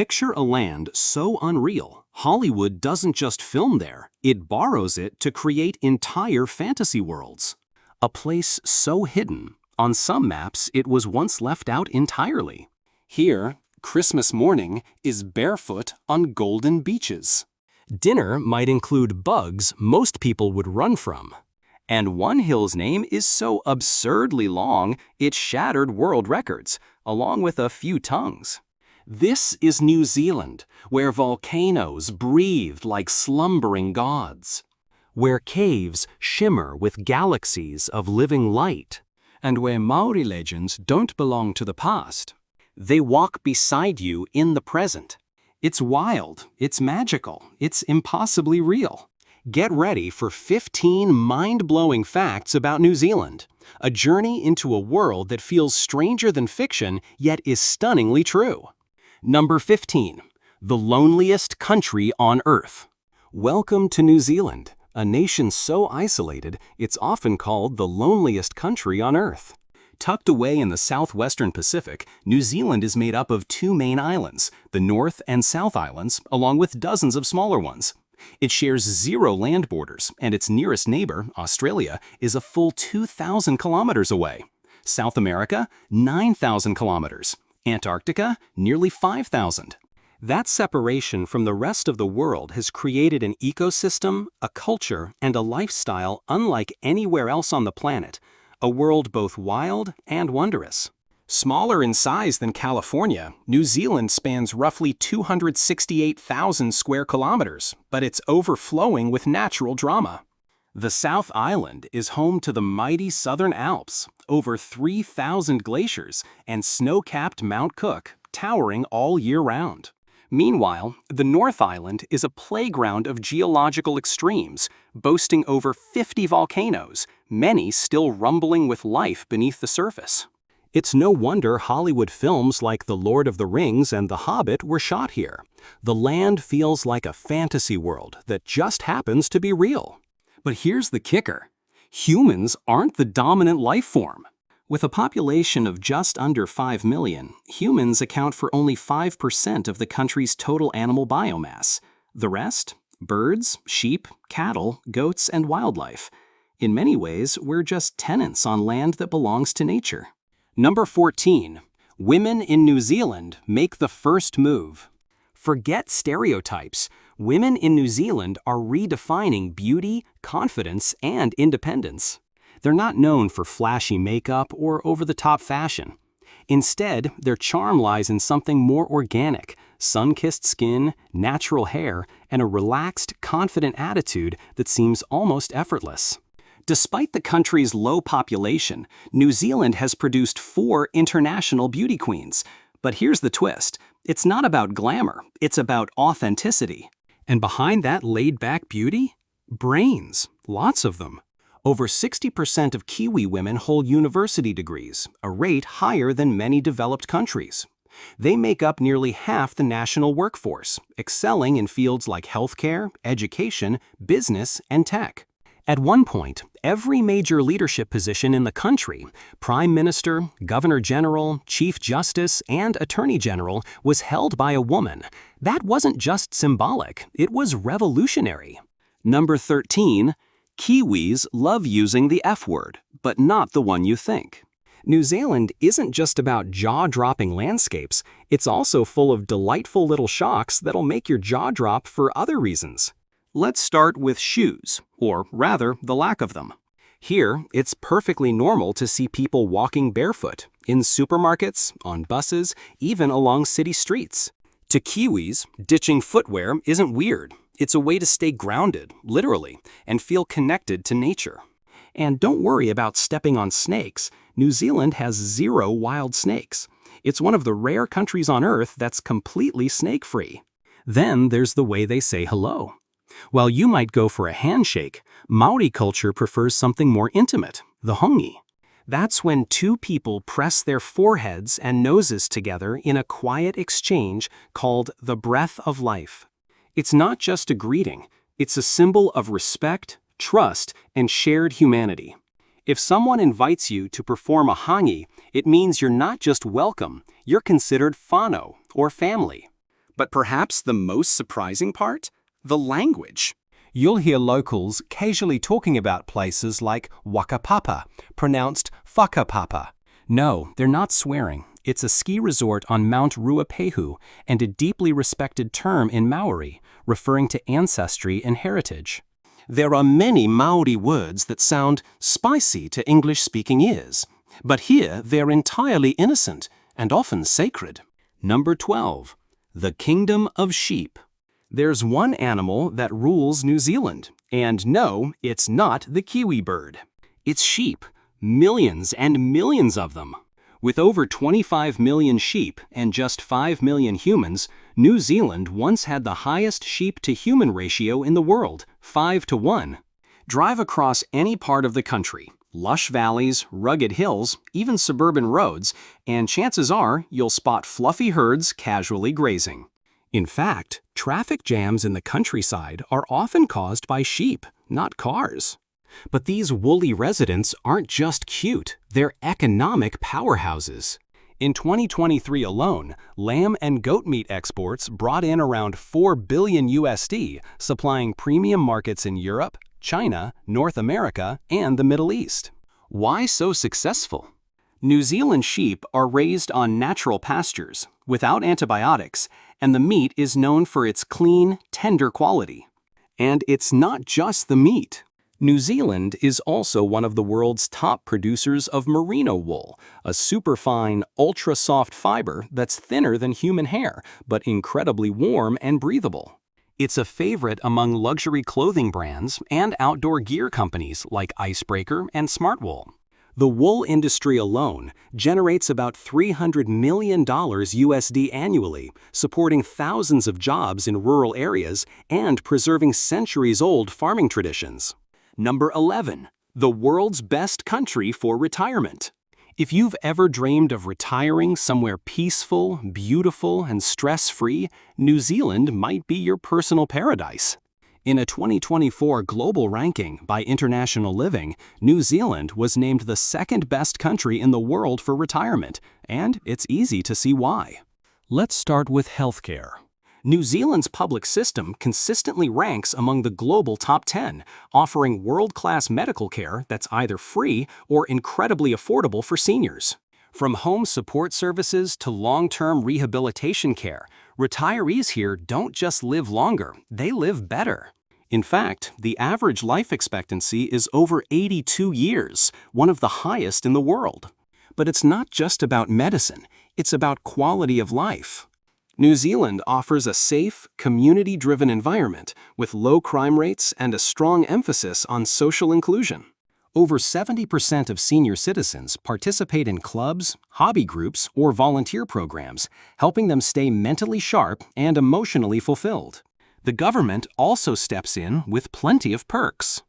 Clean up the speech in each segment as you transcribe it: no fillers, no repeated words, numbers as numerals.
Picture a land so unreal, Hollywood doesn't just film there, it borrows it to create entire fantasy worlds. A place so hidden, on some maps it was once left out entirely. Here, Christmas morning is barefoot on golden beaches. Dinner might include bugs most people would run from. And one hill's name is so absurdly long it shattered world records, along with a few tongues. This is New Zealand, where volcanoes breathe like slumbering gods, where caves shimmer with galaxies of living light, and where Māori legends don't belong to the past. They walk beside you in the present. It's wild, it's magical, it's impossibly real. Get ready for 15 mind-blowing facts about New Zealand, a journey into a world that feels stranger than fiction yet is stunningly true. Number 15. The loneliest country on Earth. Welcome to New Zealand, a nation so isolated it's often called the loneliest country on Earth. Tucked away in the southwestern Pacific, New Zealand is made up of two main islands, the North and South Islands, along with dozens of smaller ones. It shares 0 land borders, and its nearest neighbor, Australia, is a full 2,000 kilometers away. South America, 9,000 kilometers. Antarctica, nearly 5,000. That separation from the rest of the world has created an ecosystem, a culture, and a lifestyle unlike anywhere else on the planet, a world both wild and wondrous. Smaller in size than California, New Zealand spans roughly 268,000 square kilometers, but it's overflowing with natural drama. The South Island is home to the mighty Southern Alps, over 3,000 glaciers, and snow-capped Mount Cook, towering all year round. Meanwhile, the North Island is a playground of geological extremes, boasting over 50 volcanoes, many still rumbling with life beneath the surface. It's no wonder Hollywood films like The Lord of the Rings and The Hobbit were shot here. The land feels like a fantasy world that just happens to be real. But here's the kicker. Humans aren't the dominant life form. With a population of just under 5 million, humans account for only 5% of the country's total animal biomass. The rest? Birds, sheep, cattle, goats, and wildlife. In many ways, we're just tenants on land that belongs to nature. Number 14. Women in New Zealand make the first move. Forget stereotypes. Women in New Zealand are redefining beauty, confidence, and independence. They're not known for flashy makeup or over-the-top fashion. Instead, their charm lies in something more organic, sun-kissed skin, natural hair, and a relaxed, confident attitude that seems almost effortless. Despite the country's low population, New Zealand has produced 4 international beauty queens. But here's the twist. It's not about glamour, it's about authenticity. And behind that laid-back beauty? Brains, lots of them. Over 60% of Kiwi women hold university degrees, a rate higher than many developed countries. They make up nearly half the national workforce, excelling in fields like healthcare, education, business, and tech. At one point, every major leadership position in the country, Prime Minister, Governor General, Chief Justice, and Attorney General, was held by a woman. That wasn't just symbolic, it was revolutionary. Number 13. Kiwis love using the F word, but not the one you think. New Zealand isn't just about jaw-dropping landscapes, it's also full of delightful little shocks that'll make your jaw drop for other reasons. Let's start with shoes, or rather, the lack of them. Here, it's perfectly normal to see people walking barefoot, in supermarkets, on buses, even along city streets. To Kiwis, ditching footwear isn't weird. It's a way to stay grounded, literally, and feel connected to nature. And don't worry about stepping on snakes. New Zealand has 0 wild snakes. It's one of the rare countries on Earth that's completely snake-free. Then there's the way they say hello. While you might go for a handshake, Māori culture prefers something more intimate, the hongi. That's when 2 people press their foreheads and noses together in a quiet exchange called the breath of life. It's not just a greeting, it's a symbol of respect, trust, and shared humanity. If someone invites you to perform a hangi, it means you're not just welcome, you're considered whānau, or family. But perhaps the most surprising part? The language. You'll hear locals casually talking about places like Wakapapa, pronounced Whakapapa. No, they're not swearing. It's a ski resort on Mount Ruapehu and a deeply respected term in Maori, referring to ancestry and heritage. There are many Māori words that sound spicy to English-speaking ears, but here they're entirely innocent and often sacred. Number 12. The Kingdom of Sheep. There's one animal that rules New Zealand, and no, it's not the kiwi bird. It's sheep, millions and millions of them. With over 25 million sheep and just 5 million humans, New Zealand once had the highest sheep-to-human ratio in the world, 5:1. Drive across any part of the country, lush valleys, rugged hills, even suburban roads, and chances are you'll spot fluffy herds casually grazing. In fact, traffic jams in the countryside are often caused by sheep, not cars. But these woolly residents aren't just cute, they're economic powerhouses. In 2023 alone, lamb and goat meat exports brought in around $4 billion USD, supplying premium markets in Europe, China, North America, and the Middle East. Why so successful? New Zealand sheep are raised on natural pastures, without antibiotics, and the meat is known for its clean, tender quality. And it's not just the meat. New Zealand is also one of the world's top producers of merino wool, a superfine, ultra-soft fiber that's thinner than human hair, but incredibly warm and breathable. It's a favorite among luxury clothing brands and outdoor gear companies like Icebreaker and Smartwool. The wool industry alone generates about $300 million USD annually, supporting thousands of jobs in rural areas and preserving centuries-old farming traditions. Number 11. The world's best country for retirement. If you've ever dreamed of retiring somewhere peaceful, beautiful, and stress-free, New Zealand might be your personal paradise. In a 2024 global ranking by International Living, New Zealand was named the second best country in the world for retirement, and it's easy to see why. Let's start with healthcare. New Zealand's public system consistently ranks among the global top 10, offering world-class medical care that's either free or incredibly affordable for seniors. From home support services to long-term rehabilitation care, retirees here don't just live longer, they live better. In fact, the average life expectancy is over 82 years, one of the highest in the world. But it's not just about medicine, it's about quality of life. New Zealand offers a safe, community-driven environment with low crime rates and a strong emphasis on social inclusion. Over 70% of senior citizens participate in clubs, hobby groups, or volunteer programs, helping them stay mentally sharp and emotionally fulfilled. The government also steps in with plenty of perks.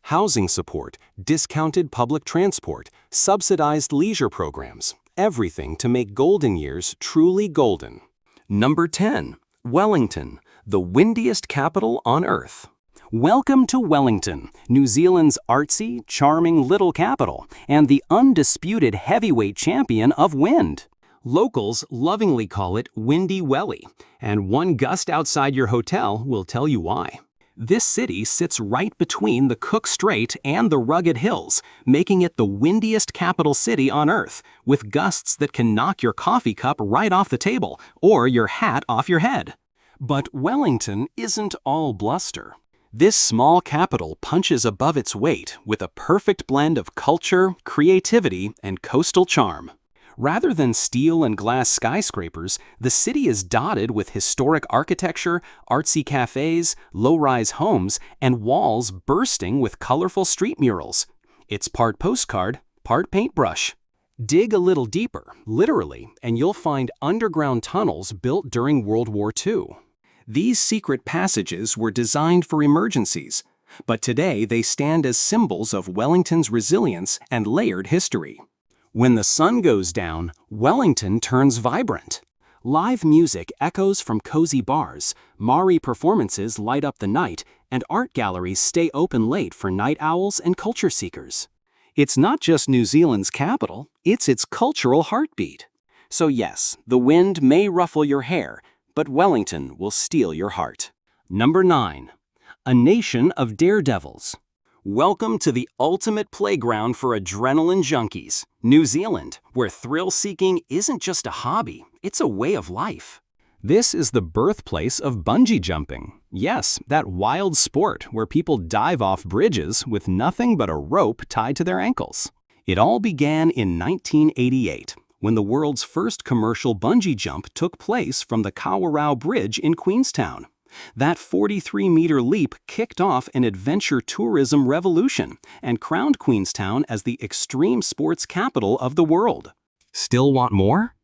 Housing support, discounted public transport, subsidized leisure programs, everything to make golden years truly golden. Number 10. Wellington, the windiest capital on Earth. Welcome to Wellington, New Zealand's artsy, charming little capital, and the undisputed heavyweight champion of wind. Locals lovingly call it Windy Welly, and one gust outside your hotel will tell you why. This city sits right between the Cook Strait and the rugged hills, making it the windiest capital city on Earth, with gusts that can knock your coffee cup right off the table or your hat off your head. But Wellington isn't all bluster. This small capital punches above its weight with a perfect blend of culture, creativity, and coastal charm. Rather than steel and glass skyscrapers, the city is dotted with historic architecture, artsy cafes, low-rise homes, and walls bursting with colorful street murals. It's part postcard, part paintbrush. Dig a little deeper, literally, and you'll find underground tunnels built during World War II. These secret passages were designed for emergencies, but today they stand as symbols of Wellington's resilience and layered history. When the sun goes down, Wellington turns vibrant. Live music echoes from cozy bars, Māori performances light up the night, and art galleries stay open late for night owls and culture seekers. It's not just New Zealand's capital, it's its cultural heartbeat. So yes, the wind may ruffle your hair, but Wellington will steal your heart. Number 9. A nation of daredevils. Welcome to the ultimate playground for adrenaline junkies, New Zealand, where thrill-seeking isn't just a hobby, it's a way of life. This is the birthplace of bungee jumping. Yes, that wild sport where people dive off bridges with nothing but a rope tied to their ankles. It all began in 1988, when the world's first commercial bungee jump took place from the Kawarau Bridge in Queenstown. That 43-meter leap kicked off an adventure tourism revolution and crowned Queenstown as the extreme sports capital of the world. Still want more?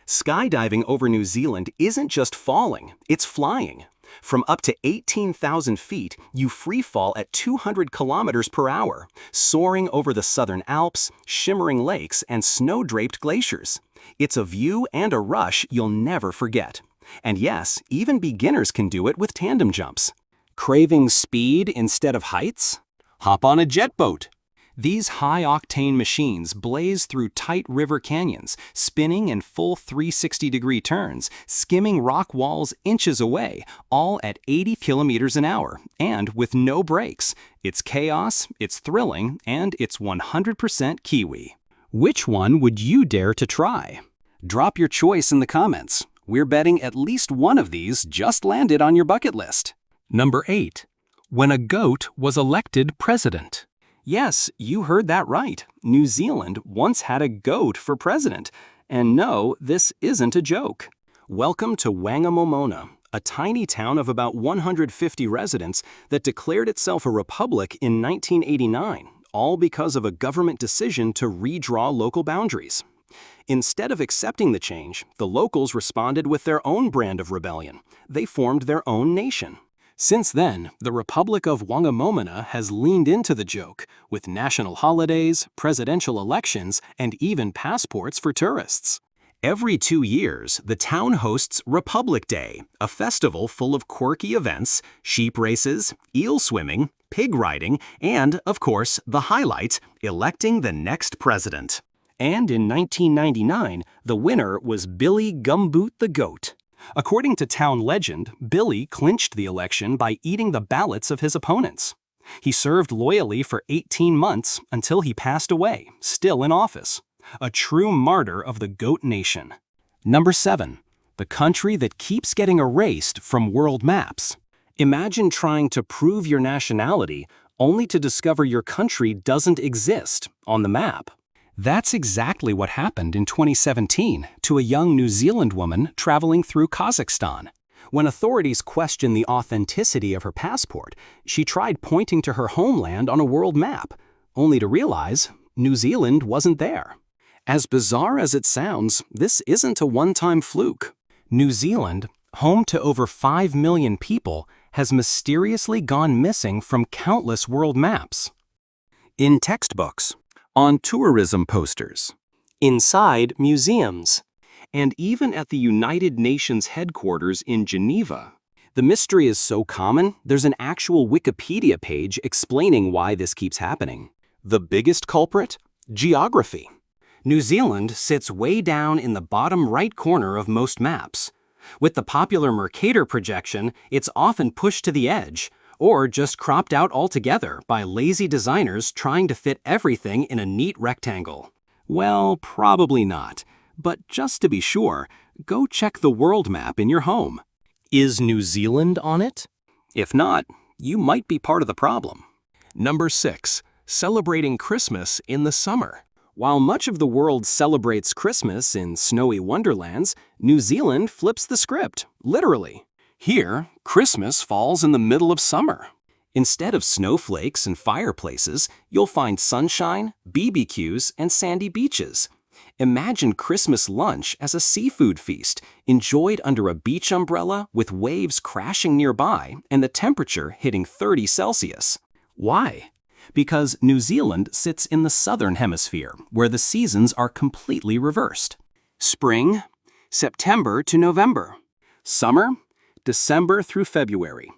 Skydiving over New Zealand isn't just falling, it's flying. From up to 18,000 feet, you free fall at 200 kilometers per hour, soaring over the southern Alps, shimmering lakes, and snow-draped glaciers. It's a view and a rush you'll never forget. And yes, even beginners can do it with tandem jumps. Craving speed instead of heights? Hop on a jet boat. These high-octane machines blaze through tight river canyons, spinning in full 360-degree turns, skimming rock walls inches away, all at 80 kilometers an hour, and with no brakes. It's chaos, it's thrilling, and it's 100% Kiwi. Which one would you dare to try? Drop your choice in the comments. We're betting at least one of these just landed on your bucket list. Number 8. When a goat was elected president. Yes, you heard that right. New Zealand once had a goat for president. And no, this isn't a joke. Welcome to Whangamomona, a tiny town of about 150 residents that declared itself a republic in 1989, all because of a government decision to redraw local boundaries. Instead of accepting the change, the locals responded with their own brand of rebellion. They formed their own nation. Since then, the Republic of Whangamomona has leaned into the joke, with national holidays, presidential elections, and even passports for tourists. Every 2 years, the town hosts Republic Day, a festival full of quirky events, sheep races, eel swimming, pig riding, and, of course, the highlight, electing the next president. And in 1999, the winner was Billy Gumboot the Goat. According to town legend, Billy clinched the election by eating the ballots of his opponents. He served loyally for 18 months until he passed away, still in office. A true martyr of the Goat Nation. Number 7. The country that keeps getting erased from world maps. Imagine trying to prove your nationality only to discover your country doesn't exist on the map. That's exactly what happened in 2017 to a young New Zealand woman traveling through Kazakhstan. When authorities questioned the authenticity of her passport, she tried pointing to her homeland on a world map, only to realize New Zealand wasn't there. As bizarre as it sounds, this isn't a one-time fluke. New Zealand, home to over 5 million people, has mysteriously gone missing from countless world maps. In textbooks, on tourism posters, inside museums, and even at the United Nations headquarters in Geneva. The mystery is so common, there's an actual Wikipedia page explaining why this keeps happening. The biggest culprit? Geography. New Zealand sits way down in the bottom right corner of most maps. With the popular Mercator projection, it's often pushed to the edge, or just cropped out altogether by lazy designers trying to fit everything in a neat rectangle. Well, probably not. But just to be sure, go check the world map in your home. Is New Zealand on it? If not, you might be part of the problem. Number 6. Celebrating Christmas in the summer. While much of the world celebrates Christmas in snowy wonderlands, New Zealand flips the script, literally. Here, Christmas falls in the middle of summer. Instead of snowflakes and fireplaces, you'll find sunshine, BBQs, and sandy beaches. Imagine Christmas lunch as a seafood feast, enjoyed under a beach umbrella with waves crashing nearby and the temperature hitting 30 Celsius. Why? Because New Zealand sits in the southern hemisphere, where the seasons are completely reversed. Spring, September to November. Summer, December through February.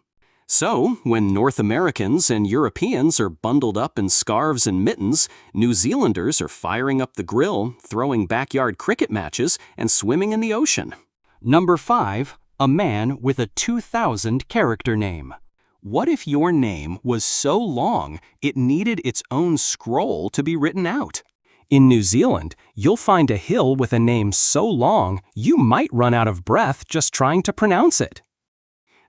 So, when North Americans and Europeans are bundled up in scarves and mittens, New Zealanders are firing up the grill, throwing backyard cricket matches, and swimming in the ocean. Number 5. A man with a 2,000-character name. What if your name was so long it needed its own scroll to be written out? In New Zealand, you'll find a hill with a name so long you might run out of breath just trying to pronounce it.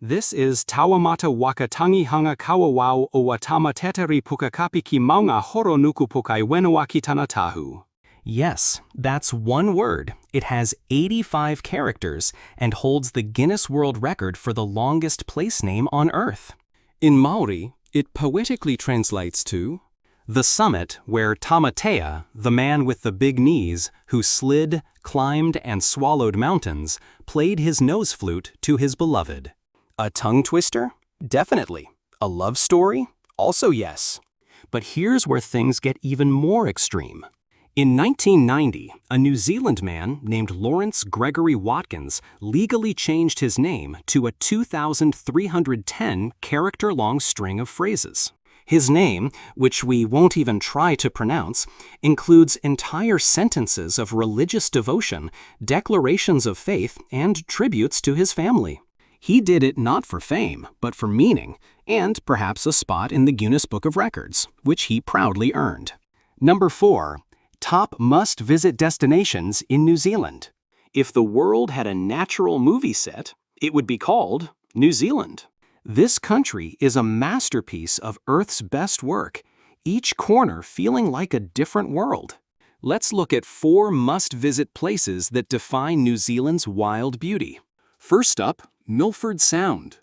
This is Tawamata Wakatangi Hanga Kawawau o Watama Teteri Pukakapi ki Maunga Horo Nuku Pukai Wenawaki Tanatahu. Yes, that's one word. It has 85 characters and holds the Guinness World Record for the longest place name on Earth. In Māori, it poetically translates to the summit where Tamatea, the man with the big knees, who slid, climbed, and swallowed mountains, played his nose flute to his beloved. A tongue twister? Definitely. A love story? Also yes. But here's where things get even more extreme. In 1990, a New Zealand man named Lawrence Gregory Watkins legally changed his name to a 2,310-character-long string of phrases. His name, which we won't even try to pronounce, includes entire sentences of religious devotion, declarations of faith, and tributes to his family. He did it not for fame, but for meaning, and perhaps a spot in the Guinness Book of Records, which he proudly earned. Number 4. Top must-visit destinations in New Zealand. If the world had a natural movie set, it would be called New Zealand. This country is a masterpiece of Earth's best work, each corner feeling like a different world. Let's look at 4 must-visit places that define New Zealand's wild beauty. First up, Milford Sound.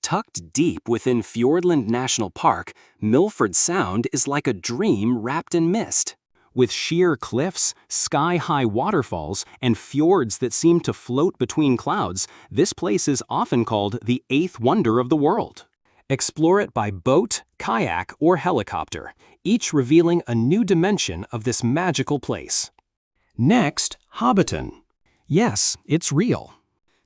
Tucked deep within Fiordland National Park, Milford Sound is like a dream wrapped in mist. With sheer cliffs, sky-high waterfalls, and fjords that seem to float between clouds, this place is often called the 8th wonder of the world. Explore it by boat, kayak, or helicopter, each revealing a new dimension of this magical place. Next, Hobbiton. Yes, it's real.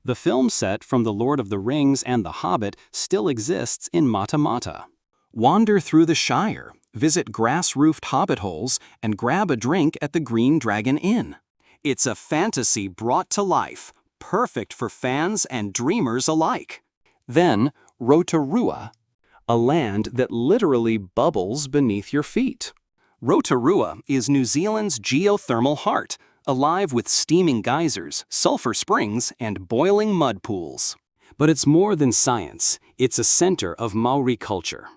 The film set from The Lord of the Rings and The Hobbit still exists in Mata Mata. Wander through the Shire, visit grass-roofed hobbit holes, and grab a drink at the Green Dragon Inn. It's a fantasy brought to life, perfect for fans and dreamers alike. Then, Rotorua, a land that literally bubbles beneath your feet. Rotorua is New Zealand's geothermal heart, alive with steaming geysers, sulfur springs, and boiling mud pools. But it's more than science. It's a center of Māori culture.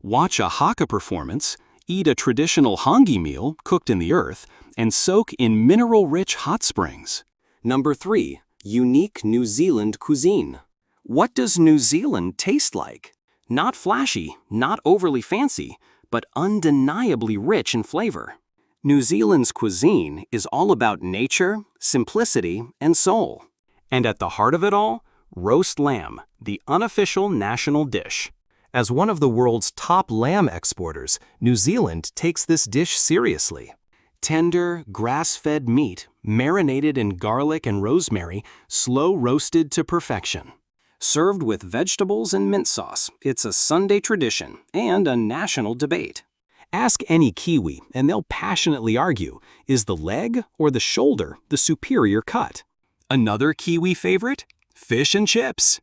Watch a haka performance, eat a traditional hangi meal cooked in the earth, and soak in mineral-rich hot springs. Number 3. Unique New Zealand cuisine. What does New Zealand taste like? Not flashy, not overly fancy, but undeniably rich in flavor. New Zealand's cuisine is all about nature, simplicity, and soul. And at the heart of it all, roast lamb, the unofficial national dish. As one of the world's top lamb exporters, New Zealand takes this dish seriously. Tender, grass-fed meat, marinated in garlic and rosemary, slow-roasted to perfection. Served with vegetables and mint sauce, it's a Sunday tradition and a national debate. Ask any Kiwi and they'll passionately argue, is the leg or the shoulder the superior cut? Another Kiwi favorite? Fish and chips.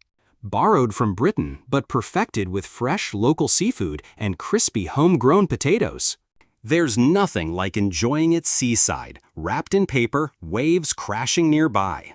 Borrowed from Britain, but perfected with fresh local seafood and crispy homegrown potatoes. There's nothing like enjoying it seaside, wrapped in paper, waves crashing nearby.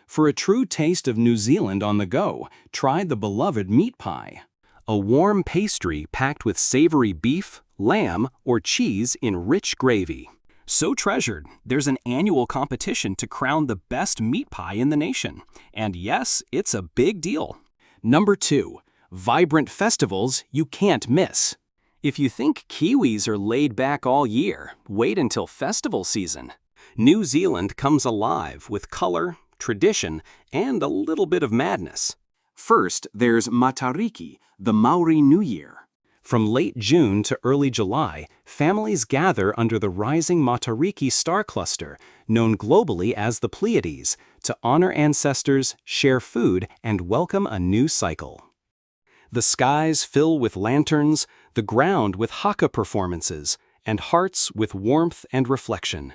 For a true taste of New Zealand on the go, try the beloved meat pie. A warm pastry packed with savory beef, lamb, or cheese in rich gravy. So treasured, there's an annual competition to crown the best meat pie in the nation. And yes, it's a big deal. Number 2. Vibrant festivals you can't miss. If you think Kiwis are laid back all year, wait until festival season. New Zealand comes alive with color, tradition, and a little bit of madness. First, there's Matariki, the Māori New Year. From late June to early July, families gather under the rising Matariki star cluster, known globally as the Pleiades, to honor ancestors, share food, and welcome a new cycle. The skies fill with lanterns, the ground with haka performances, and hearts with warmth and reflection.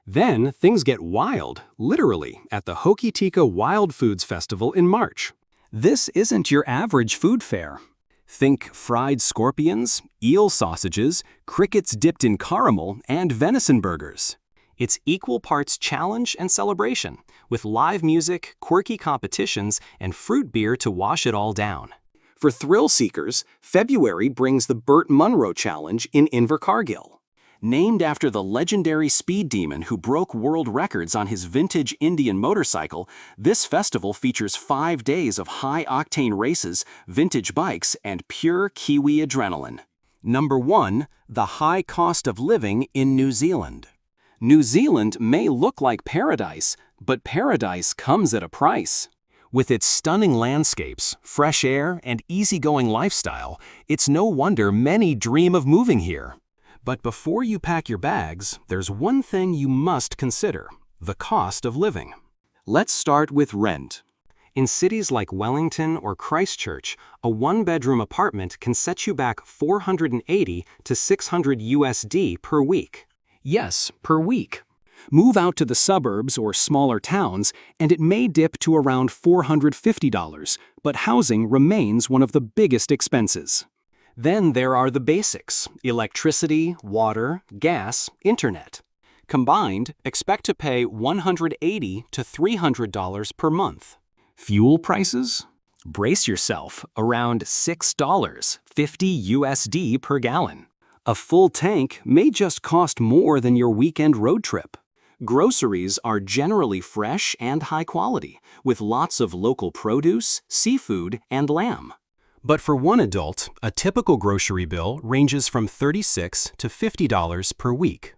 Then things get wild, literally, at the Hokitika Wild Foods Festival in March. This isn't your average food fair. Think fried scorpions, eel sausages, crickets dipped in caramel, and venison burgers. It's equal parts challenge and celebration, with live music, quirky competitions, and fruit beer to wash it all down. For thrill seekers, February brings the Burt Munro Challenge in Invercargill. Named after the legendary speed demon who broke world records on his vintage Indian motorcycle, this festival features 5 days of high-octane races, vintage bikes, and pure Kiwi adrenaline. Number 1. The high cost of living in New Zealand. New Zealand may look like paradise, but paradise comes at a price. With its stunning landscapes, fresh air, and easygoing lifestyle, it's no wonder many dream of moving here. But before you pack your bags, there's one thing you must consider: the cost of living. Let's start with rent. In cities like Wellington or Christchurch, a one-bedroom apartment can set you back $480 to $600 per week. Yes, per week. Move out to the suburbs or smaller towns, and it may dip to around $450, but housing remains one of the biggest expenses. Then there are the basics: electricity, water, gas, internet. Combined, expect to pay $180 to $300 per month. Fuel prices? Brace yourself, around $6.50 per gallon. A full tank may just cost more than your weekend road trip. Groceries are generally fresh and high quality, with lots of local produce, seafood, and lamb. But for one adult, a typical grocery bill ranges from $36 to $50 per week.